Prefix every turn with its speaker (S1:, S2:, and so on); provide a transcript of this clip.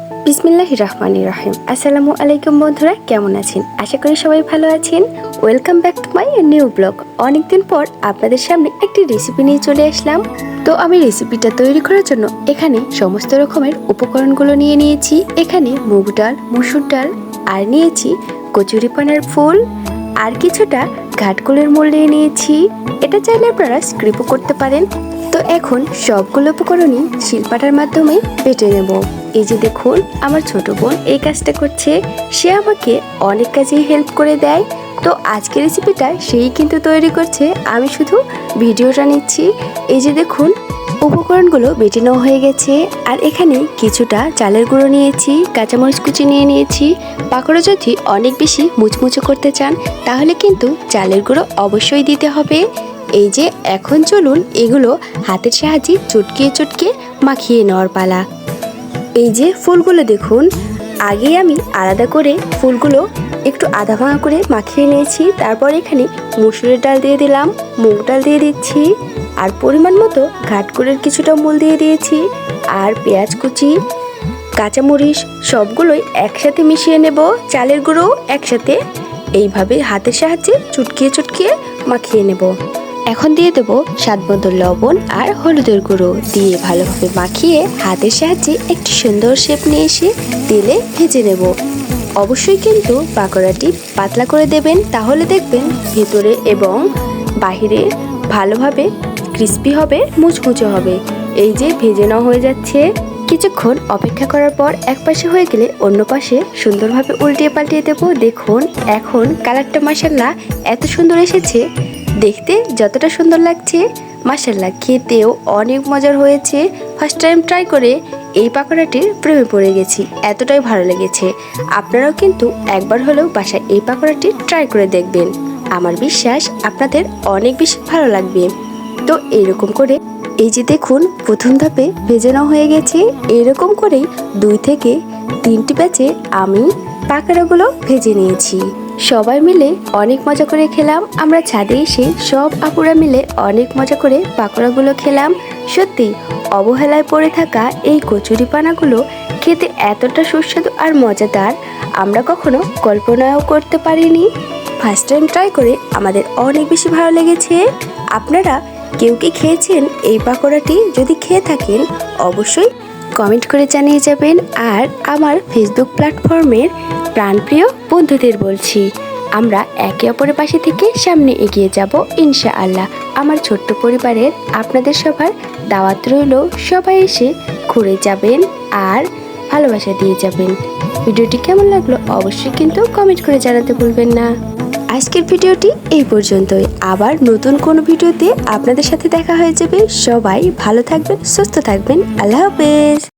S1: বিসমিল্লাহির রহমানির রহিম। আসসালামু আলাইকুম বন্ধুরা, কেমন আছেন? আশা করি সবাই ভালো আছেন। Welcome back to my new blog. অনেকদিন পর আপনাদের সামনে একটি রেসিপি নিয়ে চলে আসলাম। তো আমি রেসিপিটা তৈরি করার জন্য এখানে সমস্ত রকমের উপকরণগুলো নিয়ে নিয়েছি। এখানে মুগ ডাল, মসুর ডাল, আর নিয়েছি কচুরিপানার ফুল, আর কিছুটা ঘাটকুলের মূল নিয়ে নিয়েছি। এটা চাইলে আপনারা স্ক্রিপও করতে পারেন। তো এখন সবগুলো উপকরণই শিলপাটার মাধ্যমে বেটে নেব। এই যে দেখুন, আমার ছোট বোন এই কাজটা করছে। সে আমাকে অনেক কাজেই হেল্প করে দেয়। তো আজকের রেসিপিটা সেই কিন্তু তৈরি করছে, আমি শুধু ভিডিওটা নিচ্ছি। এই যে দেখুন, উপকরণগুলো বেটে নেওয়া হয়ে গেছে। আর এখানে কিছুটা চালের গুঁড়ো নিয়েছি, কাঁচামরিচ কুচি নিয়ে নিয়েছি। পাকোড়া যদি অনেক বেশি মুচমুচো করতে চান তাহলে কিন্তু চালের গুঁড়ো অবশ্যই দিতে হবে। এই যে এখন চলুন এগুলো হাতের সাহায্যে চটকিয়ে চটকিয়ে মাখিয়ে নেওয়ার পালা। এই যে ফুলগুলো দেখুন, আগে আমি আলাদা করে ফুলগুলো একটু আধা ভাঙা করে মাখিয়ে নিয়েছি। তারপর এখানে মসুরের ডাল দিয়ে দিলাম, মুগ ডাল দিয়ে দিচ্ছি, আর পরিমাণ মতো ঘাটকুলের কিছুটা মূল দিয়ে দিয়েছি, আর পেঁয়াজ কুচি, কাঁচামরিচ সবগুলোই একসাথে মিশিয়ে নেব। চালের গুঁড়ো একসাথে এইভাবে হাতের সাহায্যে চটকিয়ে চটকিয়ে মাখিয়ে নেব। এখন দিয়ে দেবো স্বাদ মতো লবণ আর হলুদের গুঁড়ো দিয়ে ভালোভাবে মাখিয়ে হাতের সাহায্যে একটি সুন্দর শেপ নিয়ে এসে তেলে ভেজে নেব। অবশ্যই কিন্তু পাকোড়াটি পাতলা করে দেবেন, তাহলে দেখবেন ভেতরে এবং বাহিরে ভালোভাবে ক্রিস্পি হবে, মুচমুচে হবে। এই যে ভেজে নেওয়া হয়ে যাচ্ছে। কিছুক্ষণ অপেক্ষা করার পর এক পাশে হয়ে গেলে অন্য পাশে সুন্দরভাবে উল্টিয়ে পাল্টিয়ে দেবো। দেখুন এখন কালারটা মাশাআল্লাহ এত সুন্দর এসেছে, দেখতে যতটা সুন্দর লাগছে মাশাআল্লাহ খেতেও অনেক মজার হয়েছে। ফার্স্ট টাইম ট্রাই করে এই পাকোড়াটির প্রেমে পড়ে গেছি, এতটাই ভালো লেগেছে। আপনারাও কিন্তু একবার হলেও বাসায় এই পাকোড়াটি ট্রাই করে দেখবেন, আমার বিশ্বাস আপনাদের অনেক বেশি ভালো লাগবে। তো এইরকম করে এই যে দেখুন প্রথম ধাপে ভেজে নেওয়া হয়ে গেছে। এরকম করেই 2 থেকে 3টি ব্যাচে আমি পাকোড়াগুলো ভেজে নিয়েছি। সবাই মিলে অনেক মজা করে খেলাম। আমরা ছাদে এসে সব আপুরা মিলে অনেক মজা করে পাকোড়াগুলো খেলাম। সত্যি অবহেলায় পড়ে থাকা এই কচুরিপানাগুলো খেতে এতটা সুস্বাদু আর মজাদার আমরা কখনো কল্পনাও করতে পারিনি। ফার্স্ট টাইম ট্রাই করে আমাদের অনেক বেশি ভালো লেগেছে। আপনারা কেউ কি খেয়েছেন এই পাকোড়াটি? যদি খেয়ে থাকেন অবশ্যই কমেন্ট করে জানিয়ে যাবেন। আর আমার ফেসবুক প্ল্যাটফর্মের প্রাণপ্রিয় বন্ধুদের বলছি, আমরা একে অপরের পাশে থেকে সামনে এগিয়ে যাব ইনশাআল্লাহ। আমার ছোট্ট পরিবারের আপনাদের সবার দাওয়াত রইল, সবাই এসে ঘুরে যাবেন আর ভালোবাসা দিয়ে যাবেন। ভিডিওটি কেমন লাগলো অবশ্যই কিন্তু কমেন্ট করে জানাতে ভুলবেন না। আজকের ভিডিওটি এই পর্যন্তই, আবার নতুন কোনো ভিডিওতে আপনাদের সাথে দেখা হয়ে যাবে। সবাই ভালো থাকবেন, সুস্থ থাকবেন। আল্লাহ হাফেজ।